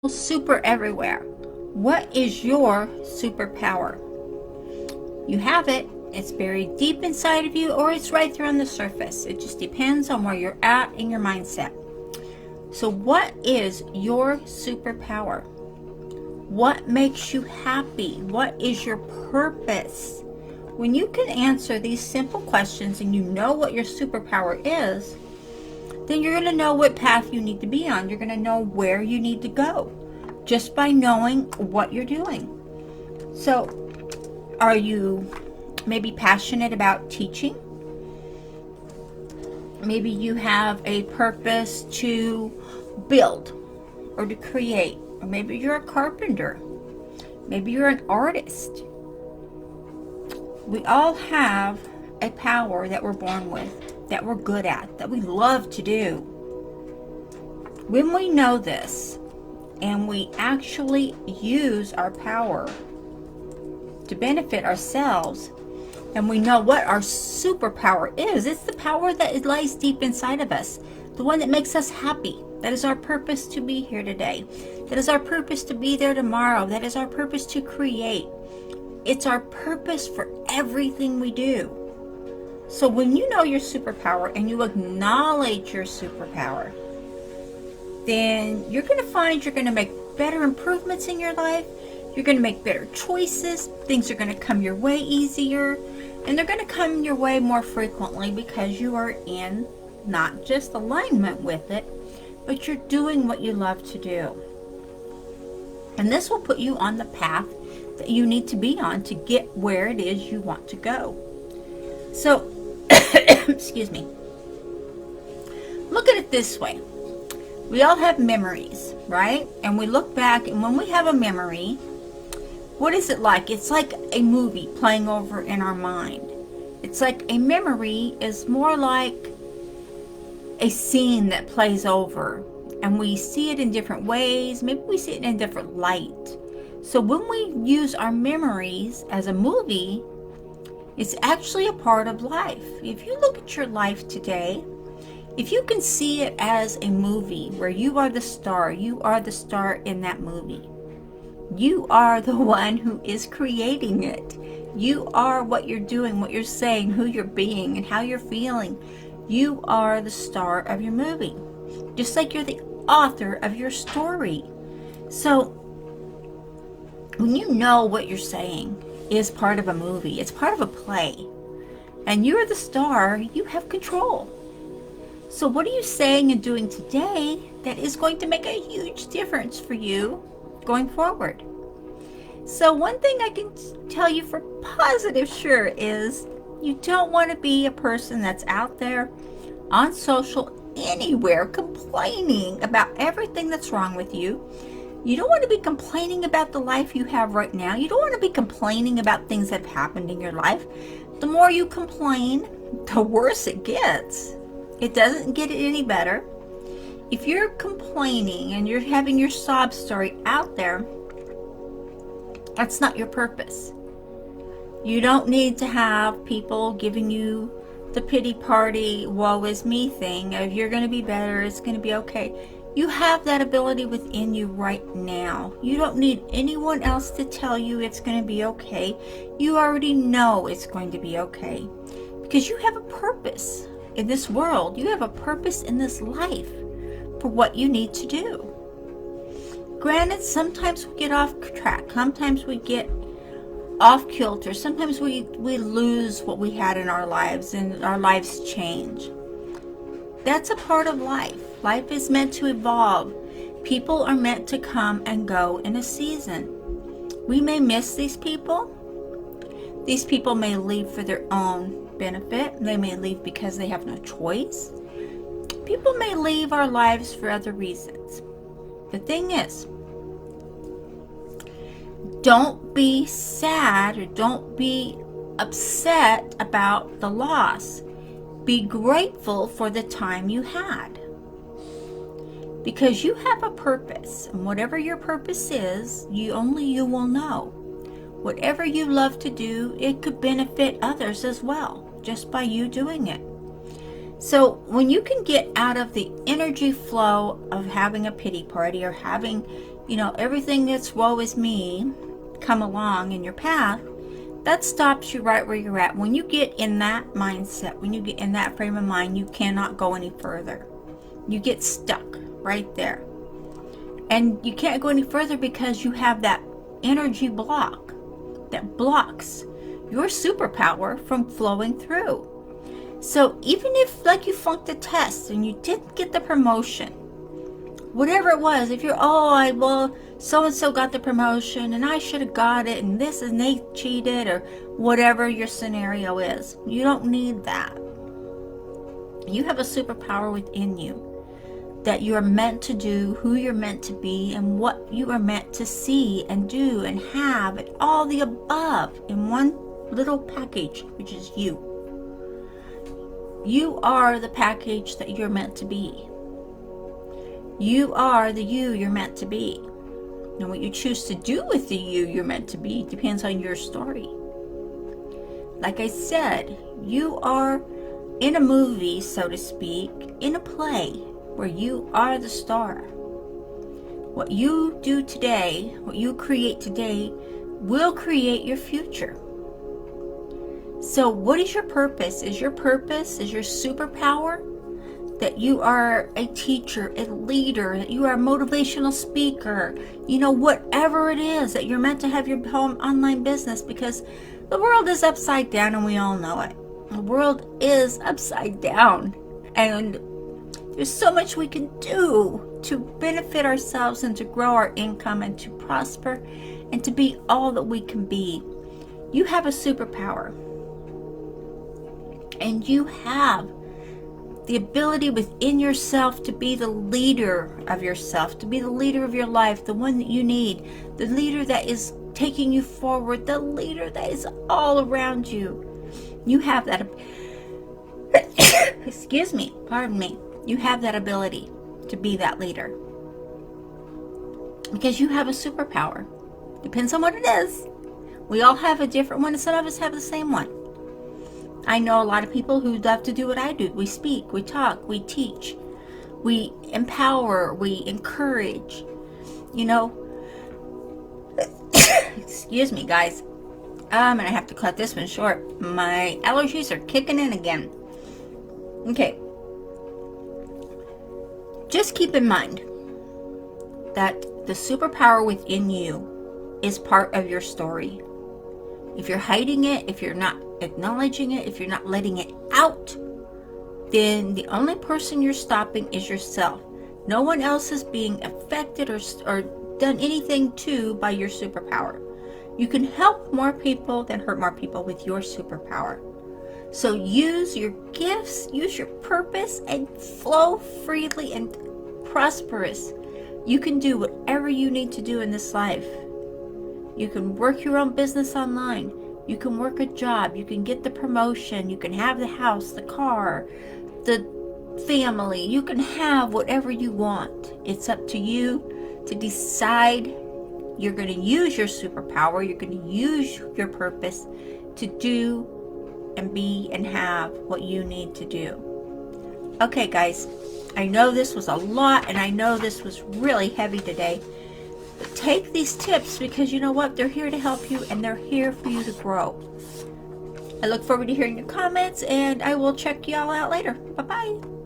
super everywhere. What is your superpower? You have it. It's buried deep inside of you, or it's right there on the surface. It just depends on where you're at in your mindset. So what is your superpower? What makes you happy? What is your purpose? When you can answer these simple questions and you know what your superpower is, then you're going to know what path you need to be on. You're going to know where you need to go just by knowing what you're doing. So, are you maybe passionate about teaching? Maybe you have a purpose to build or to create. Or maybe you're a carpenter. Maybe you're an artist. We all have a power that we're born with, that we're good at, that we love to do. When we know this and we actually use our power to benefit ourselves, and we know what our superpower is, it's the power that lies deep inside of us, the one that makes us happy. That is our purpose to be here today. That is our purpose to be there tomorrow. That is our purpose to create. It's our purpose for everything we do. So when you know your superpower and you acknowledge your superpower, then you're going to find you're going to make better improvements in your life. You're going to make better choices. Things are going to come your way easier. And they're going to come your way more frequently because you are in not just alignment with it, but you're doing what you love to do. And this will put you on the path that you need to be on to get where it is you want to go. So, excuse me. Look at it this way. We all have memories, right? And we look back, and when we have a memory, what is it like? It's like a movie playing over in our mind. It's like a memory is more like a scene that plays over, and we see it in different ways. Maybe we see it in a different light. So when we use our memories as a movie, it's actually a part of life. If you look at your life today, if you can see it as a movie where you are the star in that movie. You are the one who is creating it. You are what you're doing, what you're saying, who you're being, and how you're feeling. You are the star of your movie. Just like you're the author of your story. So, when you know what you're saying is part of a movie, it's part of a play, and you're the star, you have control. So what are you saying and doing today that is going to make a huge difference for you going forward? So one thing I can tell you for positive sure is you don't want to be a person that's out there on social anywhere complaining about everything that's wrong with you. You don't want to be complaining about the life you have right now. You don't want to be complaining about things that have happened in your life. The more you complain, the worse it gets. It doesn't get any better. If you're complaining and you're having your sob story out there, that's not your purpose. You don't need to have people giving you the pity party, woe is me thing of you're going to be better, it's going to be okay. You have that ability within you right now. You don't need anyone else to tell you it's going to be okay. You already know it's going to be okay because you have a purpose in this world. You have a purpose in this life for what you need to do. Granted, sometimes we get off track. Sometimes we get off kilter. Sometimes we lose what we had in our lives and our lives change. That's a part of life. Life is meant to evolve. People are meant to come and go in a season. We may miss these people. These people may leave for their own benefit. They may leave because they have no choice. People may leave our lives for other reasons. The thing is, don't be sad or don't be upset about the loss. Be grateful for the time you had. Because you have a purpose, and whatever your purpose is, only you will know. Whatever you love to do, it could benefit others as well, just by you doing it. So when you can get out of the energy flow of having a pity party or having, everything that's woe is me come along in your path, that stops you right where you're at. When you get in that mindset, when you get in that frame of mind, you cannot go any further. You get stuck right there. And you can't go any further because you have that energy block that blocks your superpower from flowing through. So even if, like, you flunked the test and you didn't get the promotion, whatever it was, if you're, so-and-so got the promotion and I should have got it and this and they cheated, or whatever your scenario is, you don't need that. You have a superpower within you that you are meant to do, who you're meant to be, and what you are meant to see and do and have, and all the above in one little package, which is you. You are the package that you're meant to be. You are the you you're meant to be. And what you choose to do with the you you're meant to be depends on your story. Like I said, you are in a movie, so to speak, in a play, where you are the star. What you do today, what you create today, will create your future. So what is your purpose? Is your superpower that you are a teacher, a leader, that you are a motivational speaker, whatever it is, that you're meant to have your home online business, because the world is upside down and we all know it. The world is upside down, and there's so much we can do to benefit ourselves and to grow our income and to prosper and to be all that we can be. You have a superpower. And you have the ability within yourself to be the leader of yourself, to be the leader of your life, the one that you need, the leader that is taking you forward, the leader that is all around you. You have that, pardon me. You have that ability to be that leader. Because you have a superpower. Depends on what it is. We all have a different one, and some of us have the same one. I know a lot of people who love to do what I do. We speak, we talk, we teach, we empower, we encourage. Excuse me, guys. I'm going to have to cut this one short. My allergies are kicking in again. Okay. Just keep in mind that the superpower within you is part of your story. If you're hiding it, if you're not acknowledging it, if you're not letting it out, then the only person you're stopping is yourself. No one else is being affected or done anything to by your superpower. You can help more people than hurt more people with your superpower. So use your gifts, use your purpose, and flow freely and prosperous. You can do whatever you need to do in this life. You can work your own business online. You can work a job. You can get the promotion. You can have the house, the car, the family. You can have whatever you want. It's up to you to decide. You're going to use your superpower. You're going to use your purpose to do and be and have what you need to do. Okay, guys, I know this was a lot, and I know this was really heavy today. But take these tips, because you know what? They're here to help you, and they're here for you to grow. I look forward to hearing your comments, and I will check y'all out later. Bye-bye.